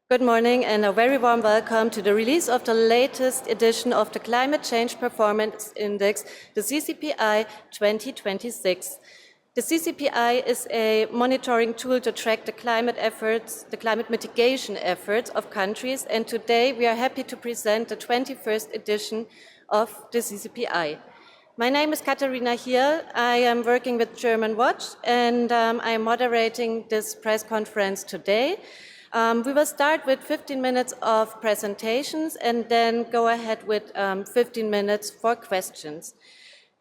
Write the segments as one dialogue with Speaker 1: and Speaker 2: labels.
Speaker 1: Good morning and a very warm welcome to the release of the latest edition of the Climate Change Performance Index, the CCPI 2026. The CCPI is a monitoring tool to track the climate efforts, the climate mitigation efforts of countries, and today we are happy to present the 21st edition of the CCPI. My name is Katharina Hiel. I am working with Germanwatch and I am moderating this press conference today. We will start with 15 minutes of presentations and then go ahead with 15 minutes for questions.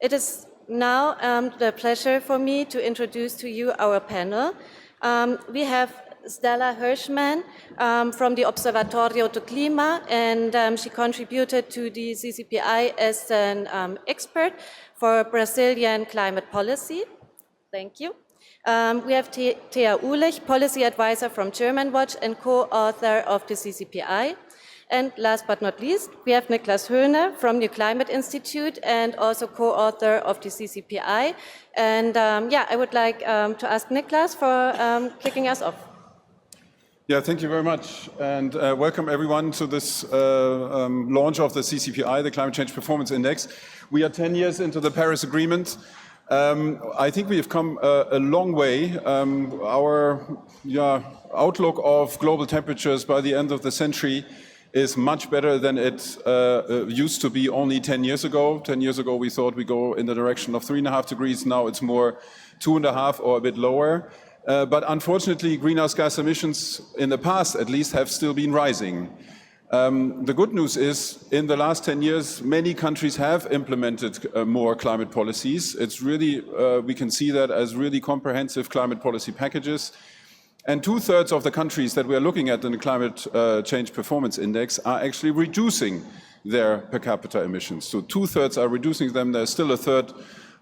Speaker 1: It is now the pleasure for me to introduce to you our panel. We have Stella Hirschman from the Observatorio do Clima, and she contributed to the CCPI as an expert for Brazilian climate policy. Thank you. We have Thea Uhlich, policy advisor from Germanwatch and co-author of the CCPI. And last but not least, we have Niklas Höhne from the Climate Institute and also co-author of the CCPI. And I would like to ask Niklas for kicking us off.
Speaker 2: Yeah, thank you very much. And welcome everyone to this launch of the CCPI, the Climate Change Performance Index. We are 10 years into the Paris Agreement. I think we have come a long way. Our outlook of global temperatures by the end of the century is much better than it used to be only 10 years ago. 10 years ago, we thought we go in the direction of 3.5 degrees. Now it's more 2.5 or a bit lower. But unfortunately, greenhouse gas emissions in the past, at least, have still been rising. The good news is, in the last 10 years, many countries have implemented more climate policies. It's really, we can see that as really comprehensive climate policy packages. And 2/3 of the countries that we are looking at in the Climate Change Performance Index are actually reducing their per capita emissions. So 2/3 are reducing them. There's still a third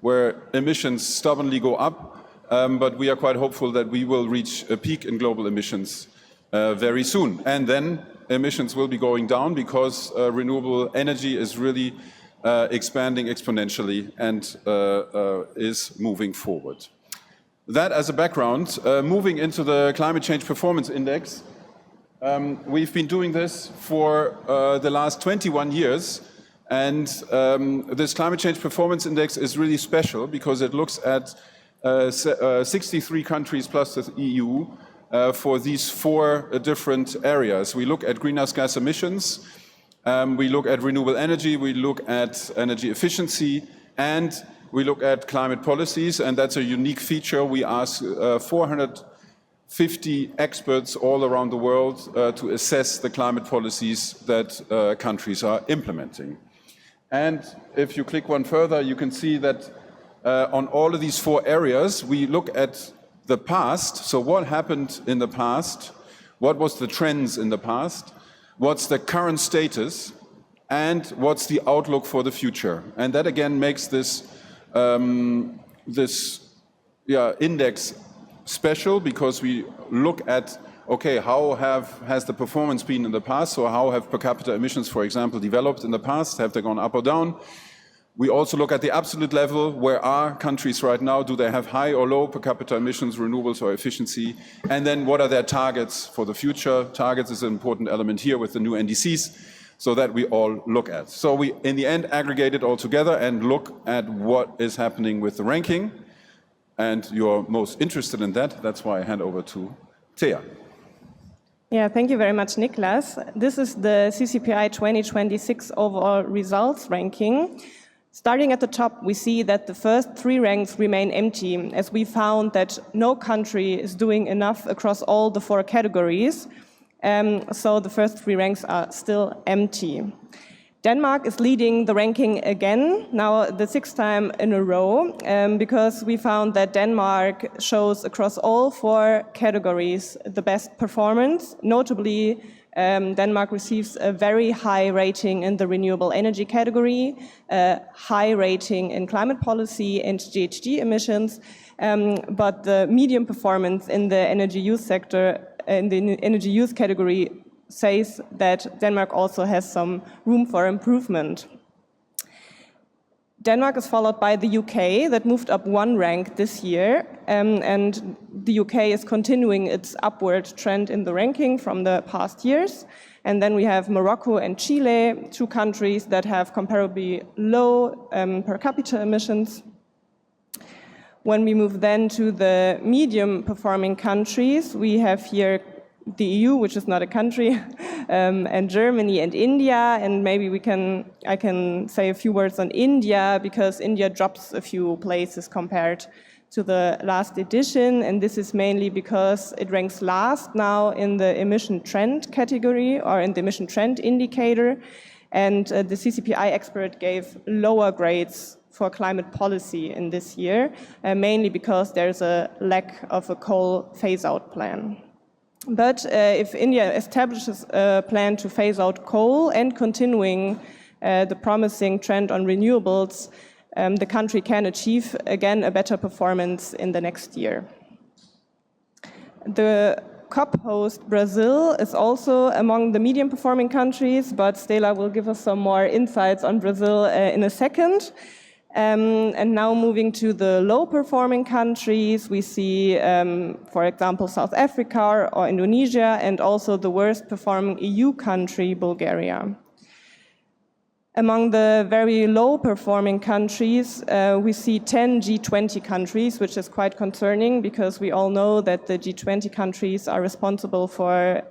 Speaker 2: where emissions stubbornly go up, but we are quite hopeful that we will reach a peak in global emissions very soon. And then emissions will be going down because renewable energy is really expanding exponentially and is moving forward. That as a background, moving into the Climate Change Performance Index, we've been doing this for the last 21 years. And this Climate Change Performance Index is really special because it looks at 63 countries plus the EU for these 4 different areas. We look at greenhouse gas emissions, we look at renewable energy, we look at energy efficiency, and we look at climate policies, and that's a unique feature. We ask 450 experts all around the world to assess the climate policies that countries are implementing. And if you click one further, you can see that on all of these 4 areas, we look at the past. So what happened in the past? What was the trends in the past? What's the current status? And what's the outlook for the future? And that again makes this index special because we look at, okay, how has the performance been in the past? So how have per capita emissions, for example, developed in the past? Have they gone up or down? We also look at the absolute level. Where are countries right now? Do they have high or low per capita emissions, renewables or efficiency? And then what are their targets for the future? Targets is an important element here with the new NDCs, so that we all look at. So we, in the end, aggregate it all together and look at what is happening with the ranking. And you're most interested in that. That's why I hand over to Thea.
Speaker 3: Yeah, thank you very much, Niklas. This is the CCPI 2026 overall results ranking. Starting at the top, we see that the first 3 ranks remain empty, as we found that no country is doing enough across all the 4 categories. So the first 3 ranks are still empty. Denmark is leading the ranking again, now the 6th time in a row, because we found that Denmark shows across all 4 categories the best performance. Notably, Denmark receives a very high rating in the renewable energy category, a high rating in climate policy and GHG emissions, but the medium performance in the energy use sector, in the energy use category, says that Denmark also has some room for improvement. Denmark is followed by the UK, that moved up 1 rank this year, and the UK is continuing its upward trend in the ranking from the past years. And then we have Morocco and Chile, 2 countries that have comparably low per capita emissions. When we move then to the medium performing countries, we have here the EU, which is not a country, and Germany and India, and maybe I can say a few words on India, because India drops a few places compared to the last edition, and this is mainly because it ranks last now in the emission trend category, or in the emission trend indicator, and the CCPI expert gave lower grades for climate policy in this year, mainly because there's a lack of a coal phase-out plan. But if India establishes a plan to phase out coal and continuing the promising trend on renewables, the country can achieve, again, a better performance in the next year. The COP host, Brazil, is also among the medium performing countries, but Stella will give us some more insights on Brazil in a second. And now moving to the low-performing countries, we see, for example, South Africa or Indonesia, and also the worst-performing EU country, Bulgaria. Among the very low-performing countries, we see 10 G20 countries, which is quite concerning, because we all know that the G20 countries are responsible for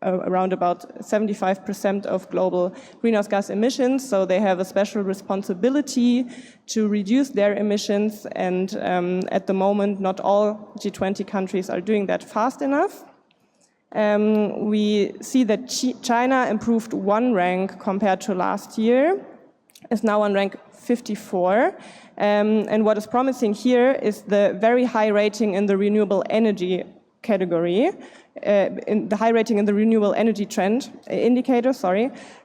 Speaker 3: around about 75% of global greenhouse gas emissions, so they have a special responsibility to reduce their emissions, and at the moment not all G20 countries are doing that fast enough. We see that China improved 1 rank compared to last year, is now on rank 54, and what is promising here is the very high rating in the renewable energy category, in the high rating in the renewable energy trend indicator,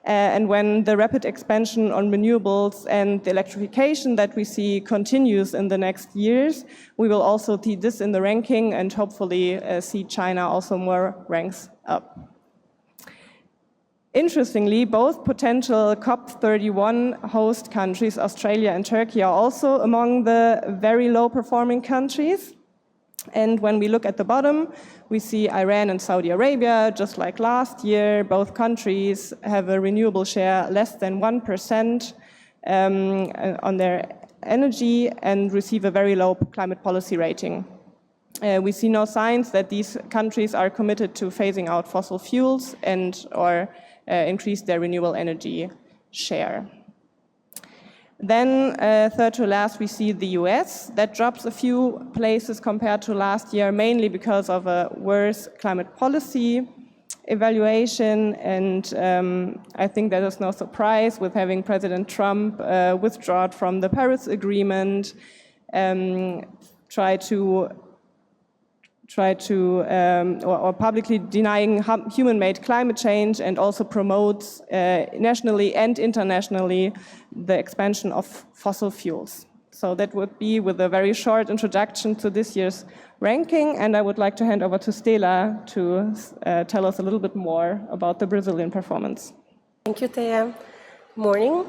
Speaker 3: and when the rapid expansion on renewables and the electrification that we see continues in the next years, we will also see this in the ranking and hopefully see China also more ranks up. Interestingly, both potential COP31 host countries, Australia and Turkey, are also among the very low performing countries. And when we look at the bottom, we see Iran and Saudi Arabia, just like last year. Both countries have a renewable share less than 1% on their energy and receive a very low climate policy rating. We see no signs that these countries are committed to phasing out fossil fuels and or increase their renewable energy share. Then, third to last, we see the US. That drops a few places compared to last year, mainly because of a worse climate policy evaluation. And I think that is no surprise with having President Trump withdraw from the Paris Agreement, or publicly denying human-made climate change, and also promotes nationally and internationally the expansion of fossil fuels. So that would be with a very short introduction to this year's ranking, and I would like to hand over to Stella to tell us a little bit more about the Brazilian performance.
Speaker 4: Thank you, Thea. Morning.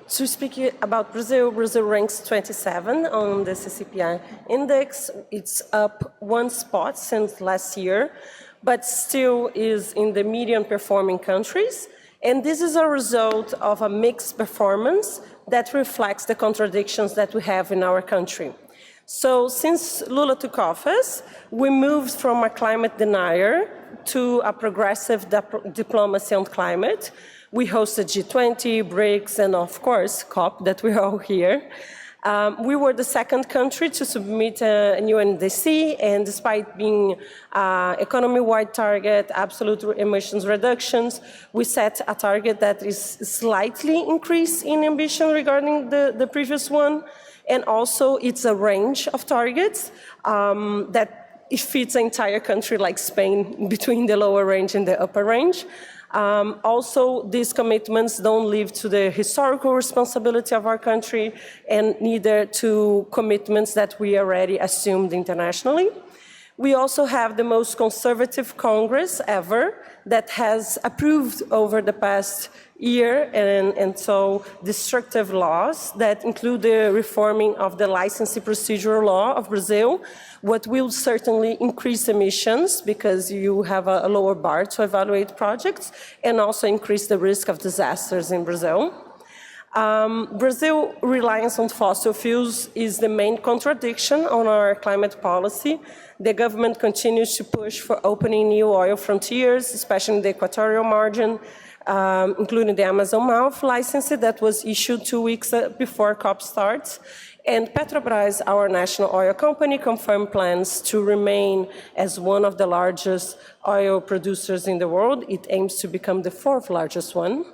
Speaker 4: To speak about Brazil, Brazil ranks 27 on the CCPI index. It's up 1 spot since last year, but still is in the medium performing countries. And this is a result of a mixed performance that reflects the contradictions that we have in our country. So since Lula took office, we moved from a climate denier to a progressive diplomacy on climate. We hosted G20, BRICS, and of course, COP, that we're all here. We were the second country to submit a new NDC, and despite being economy-wide target, absolute emissions reductions, we set a target that is slightly increased in ambition regarding the previous one, and also it's a range of targets that it fits an entire country like Spain between the lower range and the upper range. Also, these commitments don't live to the historical responsibility of our country and neither to commitments that we already assumed internationally. We also have the most conservative Congress ever that has approved over the past year and so destructive laws that include the reforming of the licensing procedure law of Brazil, what will certainly increase emissions because you have a lower bar to evaluate projects and also increase the risk of disasters in Brazil. Brazil's reliance on fossil fuels is the main contradiction on our climate policy. The government continues to push for opening new oil frontiers, especially in the equatorial margin, including the Amazon Mouth license that was issued 2 weeks before COP starts. And Petrobras, our national oil company, confirmed plans to remain as one of the largest oil producers in the world. It aims to become the 4th largest one.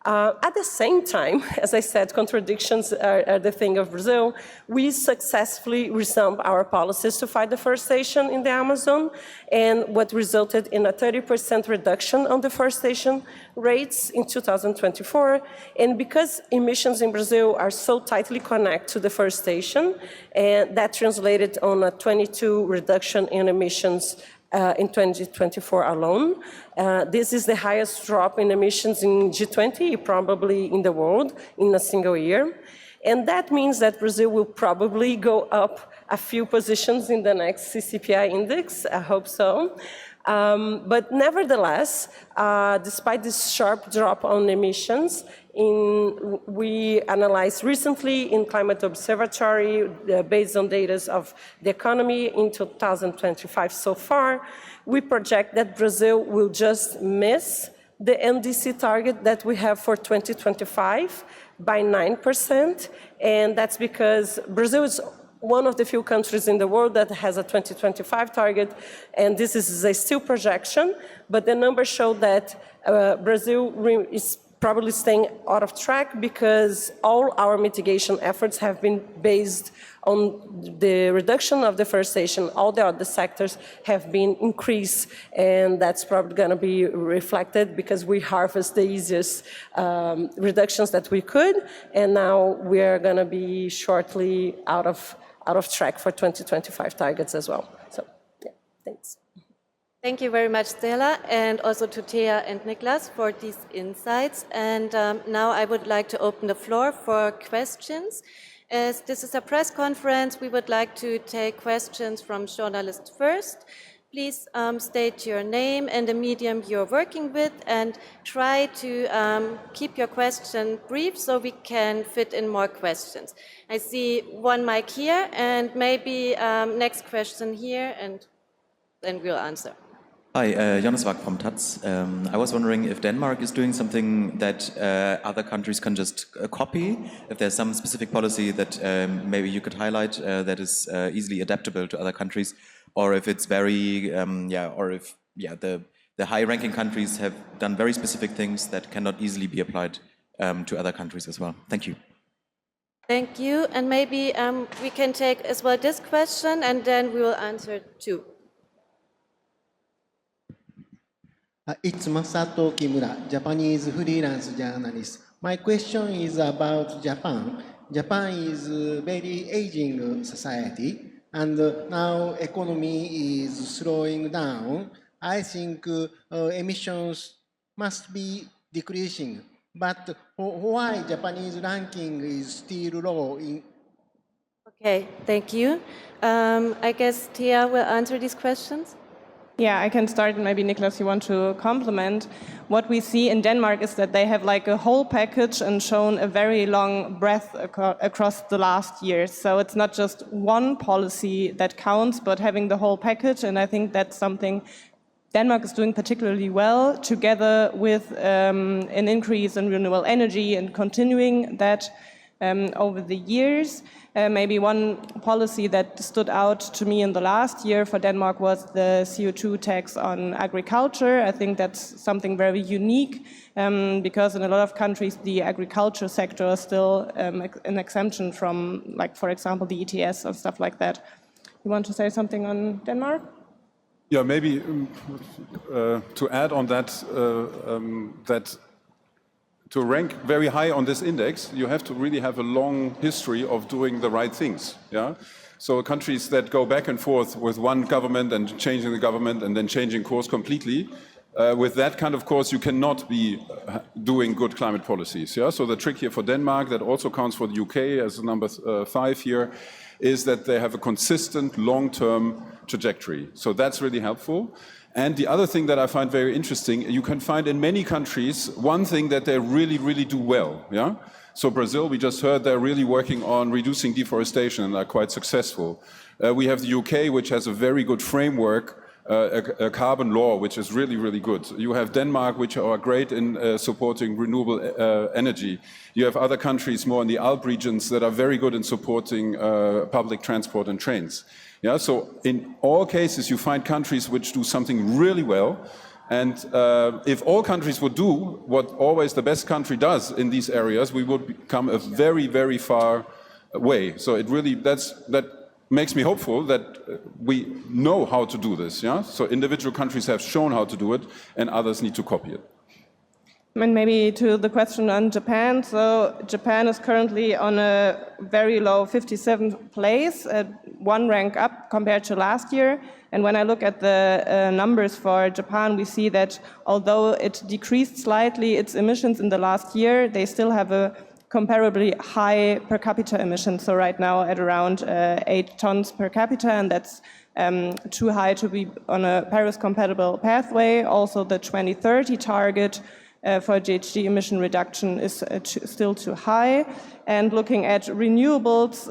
Speaker 4: At the same time, as I said, contradictions are the thing of Brazil. We successfully resumed our policies to fight deforestation in the Amazon, and what resulted in a 30% reduction on deforestation rates in 2024. And because emissions in Brazil are so tightly connected to deforestation, and that translated on a 22% reduction in emissions in 2024 alone. This is the highest drop in emissions in G20, probably in the world, in a single year. And that means that Brazil will probably go up a few positions in the next CCPI index, I hope so. But nevertheless, despite this sharp drop on emissions, we analyzed recently in Climate Observatory, based on data of the economy in 2025 so far, we project that Brazil will just miss the NDC target that we have for 2025 by 9%. And that's because Brazil is one of the few countries in the world that has a 2025 target, and this is a still projection, but the numbers show that Brazil is probably staying out of track because all our mitigation efforts have been based on the reduction of deforestation. All the other sectors have been increased, and that's probably going to be reflected because we harvest the easiest reductions that we could, and now we're going to be shortly out of track for 2025 targets as well. So, yeah, thanks.
Speaker 1: Thank you very much, Stella, and also to Thea and Niklas for these insights. And now I would like to open the floor for questions. As this is a press conference, we would like to take questions from journalists first. Please state your name and the medium you're working with, and try to keep your question brief so we can fit in more questions. I see one mic here, and maybe next question here, and then we'll answer.
Speaker 5: Hi, Jonas Wag from Taz. I was wondering if Denmark is doing something that other countries can just copy, if there's some specific policy that maybe you could highlight that is easily adaptable to other countries, or if it's very, the high-ranking countries have done very specific things that cannot easily be applied to other countries as well. Thank you.
Speaker 1: Thank you, and maybe we can take as well this question, and then we will answer too.
Speaker 6: It's Masato Kimura, Japanese freelance journalist. My question is about Japan. Japan is a very aging society, and now economy is slowing down. I think emissions must be decreasing. But why Japanese ranking is still low?
Speaker 1: Okay, thank you. I guess Thea will answer these questions.
Speaker 3: Yeah, I can start, and maybe Niklas, you want to complement. What we see in Denmark is that they have like a whole package and shown a very long breadth across the last years. So it's not just one policy that counts, but having the whole package. And I think that's something Denmark is doing particularly well, together with an increase in renewable energy and continuing that over the years. Maybe one policy that stood out to me in the last year for Denmark was the CO2 tax on agriculture. I think that's something very unique because in a lot of countries the agriculture sector is still an exemption from, like, for example, the ETS or stuff like that. You want to say something on Denmark?
Speaker 2: Yeah, maybe to add on that, that to rank very high on this index, you have to really have a long history of doing the right things. Yeah, So countries that go back and forth with one government and changing the government and then changing course completely, with that kind of course, you cannot be doing good climate policies. Yeah? So the trick here for Denmark, that also counts for the UK as number 5 here, is that they have a consistent long-term trajectory. So that's really helpful. And the other thing that I find very interesting, you can find in many countries one thing that they really, really do well. Yeah? So Brazil, we just heard, they're really working on reducing deforestation and are quite successful. We have the UK, which has a very good framework, a carbon law, which is really, really good. You have Denmark, which are great in supporting renewable energy. You have other countries more in the Alp regions that are very good in supporting public transport and trains. Yeah, so in all cases, you find countries which do something really well. And if all countries would do what always the best country does in these areas, we would come a very, very far way. So it really, that makes me hopeful that we know how to do this. Yeah? So individual countries have shown how to do it, and others need to copy it.
Speaker 3: And maybe to the question on Japan. So Japan is currently on a very low 57th place, 1 rank up compared to last year. And when I look at the numbers for Japan, we see that although it decreased slightly its emissions in the last year, they still have a comparably high per capita emission. So right now at around 8 tons per capita, and that's too high to be on a Paris-compatible pathway. Also the 2030 target for GHG emission reduction is still too high. And looking at renewables,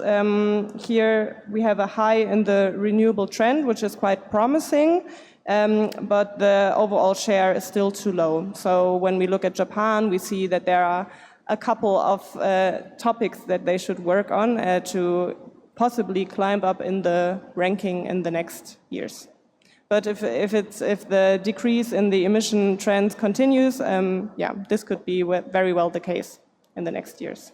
Speaker 3: here we have a high in the renewable trend, which is quite promising, but the overall share is still too low. So when we look at Japan, we see that there are a couple of topics that they should work on to possibly climb up in the ranking in the next years. But if the decrease in the emission trends continues, this could be very well the case in the next years.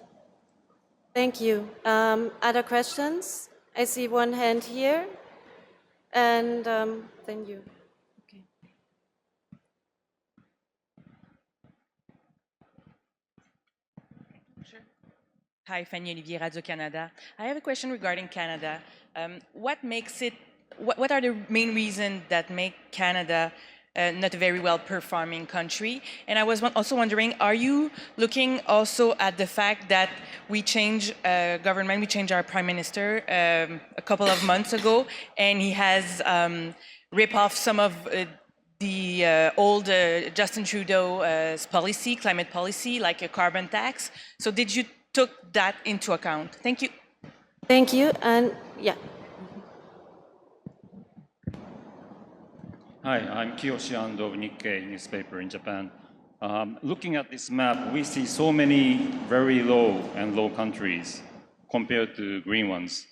Speaker 1: Thank you. Other questions? I see one hand here, and then you. Okay.
Speaker 7: Sure. Hi, Fanny Olivier, Radio-Canada. I have a question regarding Canada. What are the main reasons that make Canada not a very well-performing country? And I was also wondering, are you looking also at the fact that we changed government, we changed our prime minister a couple of months ago, and he has ripped off some of the old Justin Trudeau's policy, climate policy, like a carbon tax. So did you took that into account? Thank you.
Speaker 1: Thank you, and yeah.
Speaker 8: Hi, I'm Kiyoshi Ando of Nikkei newspaper in Japan. Looking at this map, we see so many very low and low countries compared to green ones.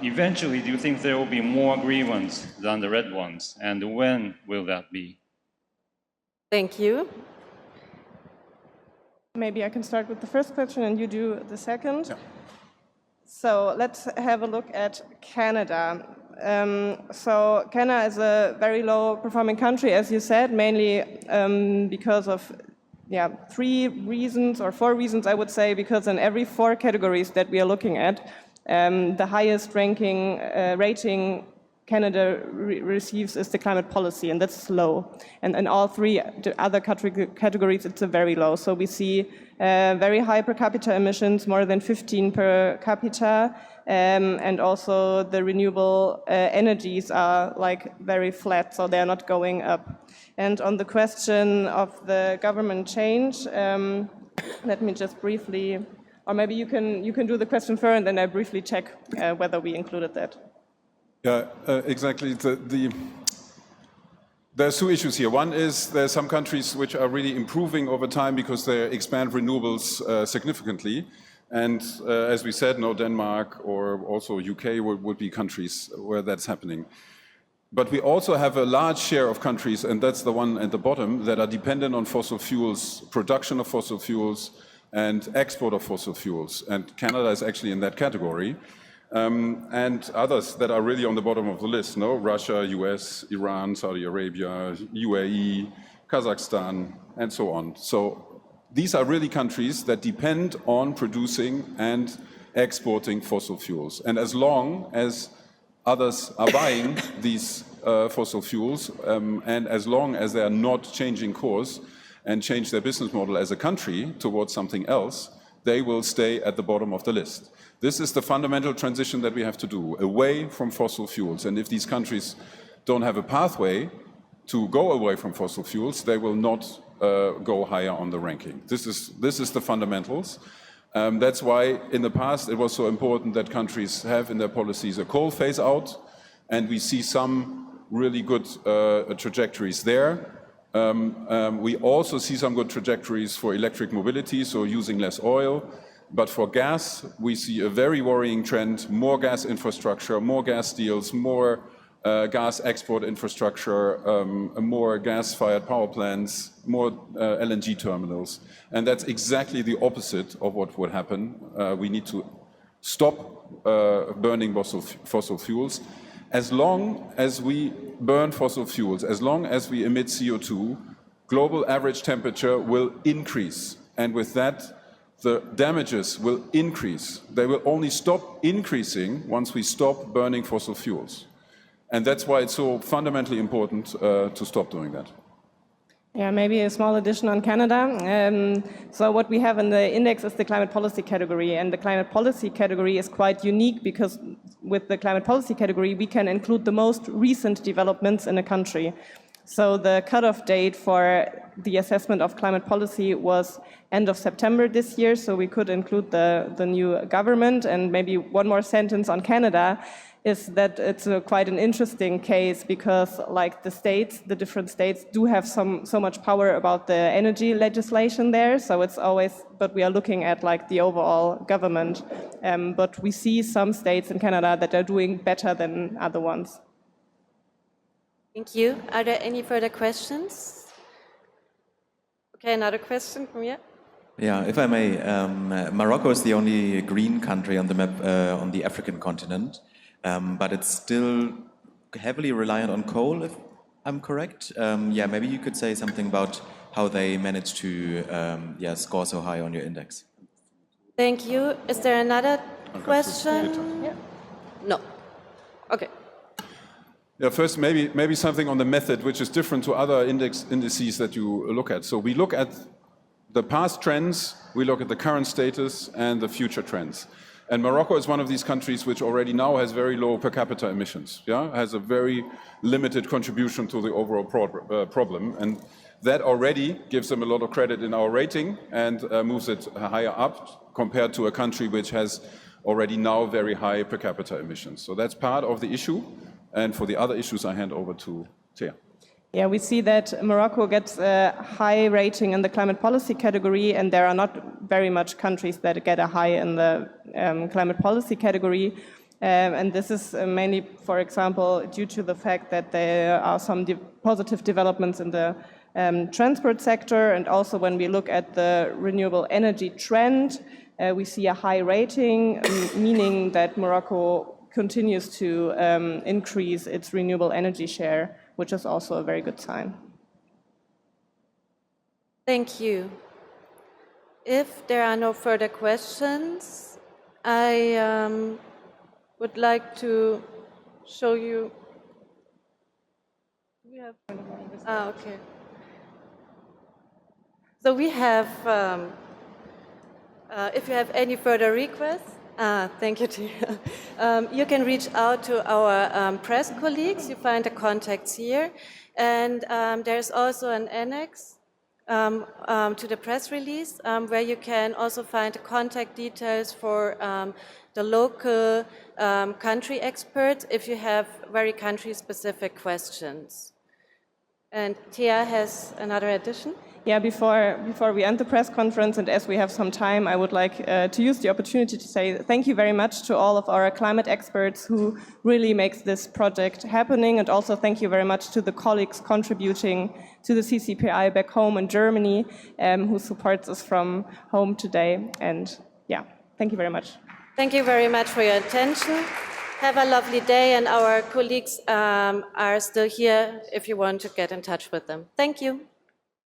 Speaker 8: Eventually, do you think there will be more green ones than the red ones? And when will that be?
Speaker 1: Thank you.
Speaker 3: Maybe I can start with the first question and you do the second.
Speaker 2: Yeah.
Speaker 3: So let's have a look at Canada. So Canada is a very low performing country, as you said, mainly because of 3 reasons or 4 reasons, I would say, because in every 4 categories that we are looking at, the highest ranking rating Canada receives is the climate policy, and that's low. And in all 3 other categories, it's a very low. So we see very high per capita emissions, more than 15 per capita, and also the renewable energies are like very flat, so they're not going up. And on the question of the government change, let me just briefly, or maybe you can do the question first, and then I briefly check whether we included that.
Speaker 2: Yeah, exactly. There's 2 issues here. One is there's some countries which are really improving over time because they expand renewables significantly. And as we said, Denmark or also UK would be countries where that's happening. But we also have a large share of countries, and that's the one at the bottom, that are dependent on fossil fuels, production of fossil fuels, and export of fossil fuels. And Canada is actually in that category. And others that are really on the bottom of the list, Russia, US, Iran, Saudi Arabia, UAE, Kazakhstan, and so on. So these are really countries that depend on producing and exporting fossil fuels. And as long as others are buying these fossil fuels, and as long as they are not changing course and change their business model as a country towards something else, they will stay at the bottom of the list. This is the fundamental transition that we have to do, away from fossil fuels. And if these countries don't have a pathway to go away from fossil fuels, they will not go higher on the ranking. This is the fundamentals. That's why in the past it was so important that countries have in their policies a coal phase out, and we see some really good trajectories there. We also see some good trajectories for electric mobility, so using less oil. But for gas, we see a very worrying trend, more gas infrastructure, more gas deals, more gas export infrastructure, more gas-fired power plants, more LNG terminals. And that's exactly the opposite of what would happen. We need to stop burning fossil fuels. As long as we burn fossil fuels, as long as we emit CO2, global average temperature will increase. And with that, the damages will increase. They will only stop increasing once we stop burning fossil fuels. And that's why it's so fundamentally important to stop doing that.
Speaker 3: Yeah, maybe a small addition on Canada. So what we have in the index is the climate policy category, and the climate policy category is quite unique because with the climate policy category, we can include the most recent developments in a country. So the cutoff date for the assessment of climate policy was end of September this year, so we could include the new government. And maybe one more sentence on Canada is that it's quite an interesting case because like the different states do have so much power about the energy legislation there. So it's always, but we are looking at like the overall government. But we see some states in Canada that are doing better than other ones.
Speaker 1: Thank you. Are there any further questions? Okay, another question from you.
Speaker 5: Yeah, if I may, Morocco is the only green country on the map on the African continent. But it's still heavily reliant on coal, if I'm correct. Yeah, maybe you could say something about how they managed to score so high on your index.
Speaker 1: Thank you. Is there another question? Yeah. No. Okay.
Speaker 2: Yeah, first, maybe something on the method, which is different to other indices that you look at. So we look at the past trends, we look at the current status, and the future trends. And Morocco is one of these countries which already now has very low per capita emissions, has a very limited contribution to the overall problem. And that already gives them a lot of credit in our rating and moves it higher up compared to a country which has already now very high per capita emissions. So that's part of the issue. And for the other issues, I hand over to Thea.
Speaker 3: Yeah, we see that Morocco gets a high rating in the climate policy category, and there are not very much countries that get a high in the climate policy category. And this is mainly, for example, due to the fact that there are some positive developments in the transport sector. And also when we look at the renewable energy trend, we see a high rating, meaning that Morocco continues to increase its renewable energy share, which is also a very good sign.
Speaker 1: Thank you. If there are no further questions, I would like to show you. Okay. So we have, if you have any further requests, thank you, Tia. You can reach out to our press colleagues. You find the contacts here. And there's also an annex to the press release where you can also find the contact details for the local country experts if you have very country-specific questions. And Tia has another addition.
Speaker 3: Yeah, before we end the press conference, and as we have some time, I would like to use the opportunity to say thank you very much to all of our climate experts who really makes this project happening, and also thank you very much to the colleagues contributing to the CCPI back home in Germany, who supports us from home today. And yeah, thank you very much.
Speaker 1: Thank you very much for your attention. Have a lovely day, and our colleagues are still here if you want to get in touch with them. Thank you.